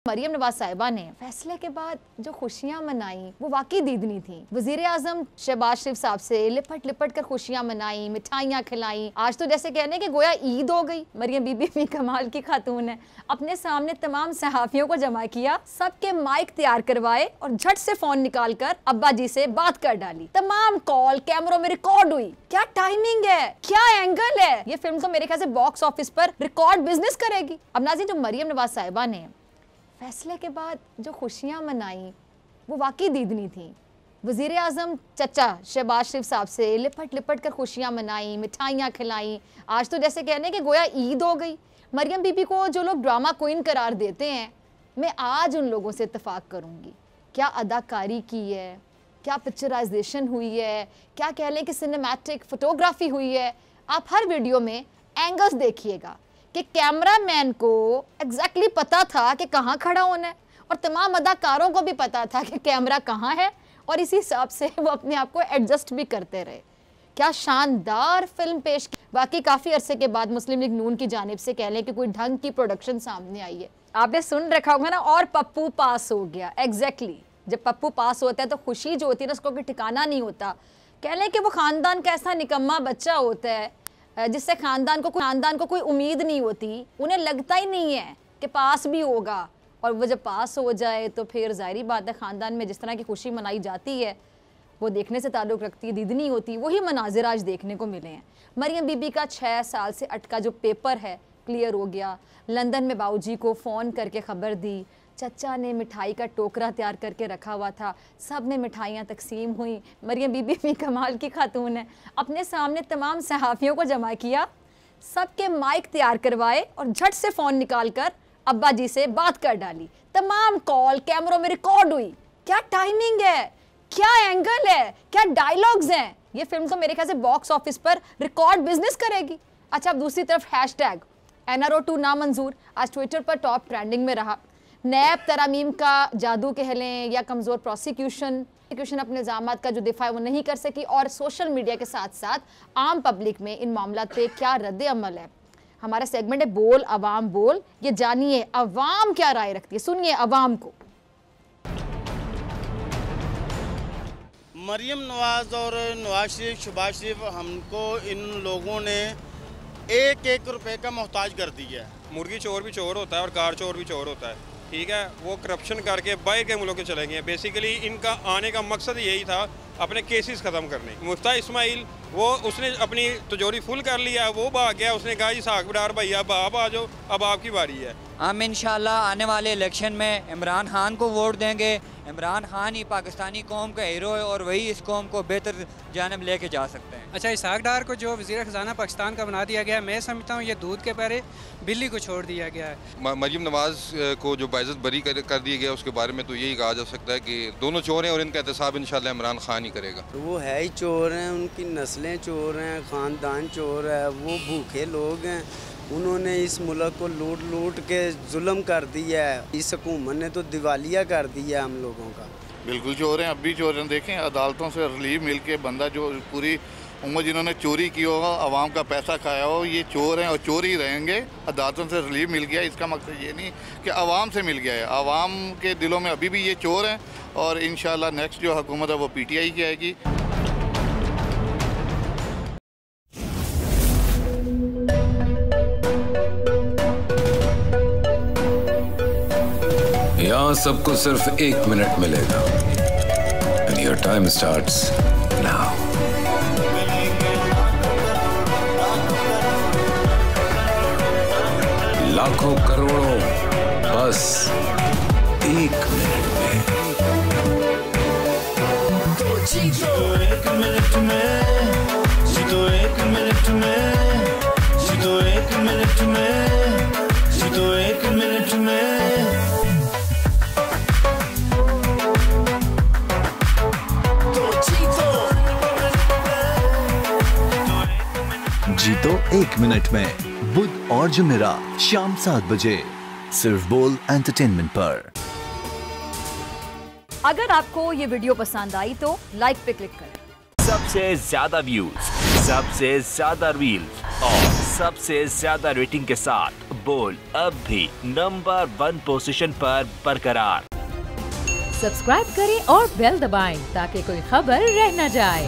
मरियम नवाज साहिबा ने फैसले के बाद जो खुशियां मनाई वो वाकई दीदनी थी। वजीर आजम शहबाज शरीफ साहब से लिपट लिपट कर खुशियां मनाई, मिठाइयां खिलाई। आज तो जैसे कहने कि गोया ईद हो गई। मरियम बीबी भी कमाल की खातून है। अपने सामने तमाम सहाफियों को जमा किया, सबके माइक तैयार करवाए और झट से फोन निकाल कर अब्बा जी से बात कर डाली। तमाम कॉल कैमरों में रिकॉर्ड हुई। क्या टाइमिंग है, क्या एंगल है। ये फिल्म तो मेरे ख्याल से बॉक्स ऑफिस पर रिकॉर्ड बिजनेस करेगी। अब नाज़रीन, जो मरियम नवाज साहिबा ने फैसले के बाद जो खुशियां मनाई वो वाकई दीदनी थी। वजीर आजम चचा शहबाज शरीफ साहब से लिपट लिपट कर खुशियां मनाई, मिठाइयां खिलाई। आज तो जैसे कहने कि गोया ईद हो गई। मरियम बीबी को जो लोग ड्रामा क्वीन करार देते हैं, मैं आज उन लोगों से इत्तेफाक करूंगी। क्या अदाकारी की है, क्या पिक्चराइजेशन हुई है, क्या कह लें कि सिनेमैटिक फोटोग्राफी हुई है। आप हर वीडियो में एंगल्स देखिएगा कि कैमरामैन को एग्जैक्टली पता था कि कहाँ खड़ा होना है और तमाम अदाकारों को भी पता था कि कैमरा कहाँ है और इसी हिसाब से वो अपने आप को एडजस्ट भी करते रहे। क्या शानदार फिल्म पेश की। बाकी काफ़ी अरसे के बाद मुस्लिम लीग नून की जानिब से कह लें कि कोई ढंग की प्रोडक्शन सामने आई है। आपने सुन रखा होगा ना, और पप्पू पास हो गया। एग्जैक्टली जब पप्पू पास होता है तो खुशी जो होती है ना, उसको कोई ठिकाना नहीं होता। कह लें कि वो ख़ानदान का ऐसा निकम्मा बच्चा होता है जिससे खानदान को कोई उम्मीद नहीं होती। उन्हें लगता ही नहीं है कि पास भी होगा, और वो जब पास हो जाए तो फिर ज़ाहिरी बात है ख़ानदान में जिस तरह की खुशी मनाई जाती है वो देखने से ताल्लुक़ रखती है, दीदनी होती। वही मनाजिर आज देखने को मिले हैं। मरियम बीबी का 6 साल से अटका जो पेपर है क्लियर हो गया। लंदन में बाऊजी को फ़ोन करके ख़बर दी। चचा ने मिठाई का टोकरा तैयार करके रखा हुआ था, सब में मिठाइयाँ तकसीम हुई। मरियम बीबी भी कमाल की खातून है। अपने सामने तमाम सहाफ़ियों को जमा किया, सबके माइक तैयार करवाए और झट से फ़ोन निकाल कर अब्बा जी से बात कर डाली। तमाम कॉल कैमरों में रिकॉर्ड हुई। क्या टाइमिंग है, क्या एंगल है, क्या डायलॉग्स हैं। ये फिल्म तो मेरे ख्याल से बॉक्स ऑफिस पर रिकॉर्ड बिजनेस करेगी। अच्छा, अब दूसरी तरफ हैशटैग NRO2 नामंजूर आज ट्विटर पर टॉप ट्रेंडिंग में रहा। नैब तरामीम का जादू कह लें या कमज़ोर प्रोसिक्यूशन अपने इल्ज़ामात का जो दिफा है वो नहीं कर सकी, और सोशल मीडिया के साथ साथ आम पब्लिक में इन मामलात पे क्या रद्द अमल है। हमारा सेगमेंट है बोल अवाम बोल। ये जानिए अवाम क्या राय रखती है, सुनिए अवाम को। मरियम नवाज और नवाज शरीफ, शहबाज शरीफ, हमको इन लोगों ने 1-1 रुपए का मोहताज कर दिया है। मुर्गी चोर भी चोर होता है और कार चोर भी चोर होता है, ठीक है। वो करप्शन करके बाहर के मुल्कों के चले गए। बेसिकली इनका आने का मकसद यही था अपने केसेस ख़त्म करने। मुफ्ता इस्माइल वो उसने अपनी तिजोरी फुल कर लिया, वो भाग गया। उसने कहा जी सागबडार भैया आप आ जाओ, अब आपकी बारी है। हम इंशाल्लाह आने वाले इलेक्शन में इमरान खान को वोट देंगे। इमरान खान ही पाकिस्तानी कौम का हीरो है और वही इस कौम को बेहतर जानब लेके जा सकते हैं। अच्छा, इसहाक डार को जो वज़ीर ख़जाना पाकिस्तान का बना दिया गया, मैं समझता हूँ ये दूध के पैरे बिल्ली को छोड़ दिया गया है। मरियम नवाज को जो बाइज़्ज़त बरी कर दिया गया उसके बारे में तो यही कहा जा सकता है कि दोनों चोर हैं और इनका एहतसाब इंशाल्लाह इमरान खान ही करेगा। वो है ही चोर हैं, उनकी नस्लें चोर हैं, ख़ानदान चोर है। वो भूखे लोग हैं, उन्होंने इस मुल्क को लूट लूट के जुल्म कर दिया है। इस हुकूमत ने तो दिवालिया कर दिया हम लोगों का। बिल्कुल चोर हैं, अब भी चोर हैं। देखें अदालतों से रिलीफ मिल के बंदा जो पूरी उम्र जिन्होंने चोरी की हो, आवाम का पैसा खाया हो, ये चोर हैं और चोर ही रहेंगे। अदालतों से रिलीफ मिल गया, इसका मकसद ये नहीं कि आवाम से मिल गया है। आवाम के दिलों में अभी भी ये चोर हैं और इंशाल्लाह नेक्स्ट जो हुकूमत है वो PTI की आएगी। यहाँ सबको सिर्फ 1 मिनट मिलेगा। And your time starts now. लाखों करोड़ों बस 1 मिनट में। तो जीतो 1 मिनट में, जीतो 1 मिनट में, जीतो 1 मिनट में, जीतो 1 मिनट में। जीतो 1 मिनट में बुध और जुमेरात शाम 7 बजे सिर्फ बोल एंटरटेनमेंट पर। अगर आपको ये वीडियो पसंद आई तो लाइक पे क्लिक करें। सबसे ज्यादा व्यूज, सबसे ज्यादा रील्स और सबसे ज्यादा रेटिंग के साथ बोल अब भी नंबर 1 पोजीशन पर बरकरार। सब्सक्राइब करें और बेल दबाएं ताकि कोई खबर रह न जाए।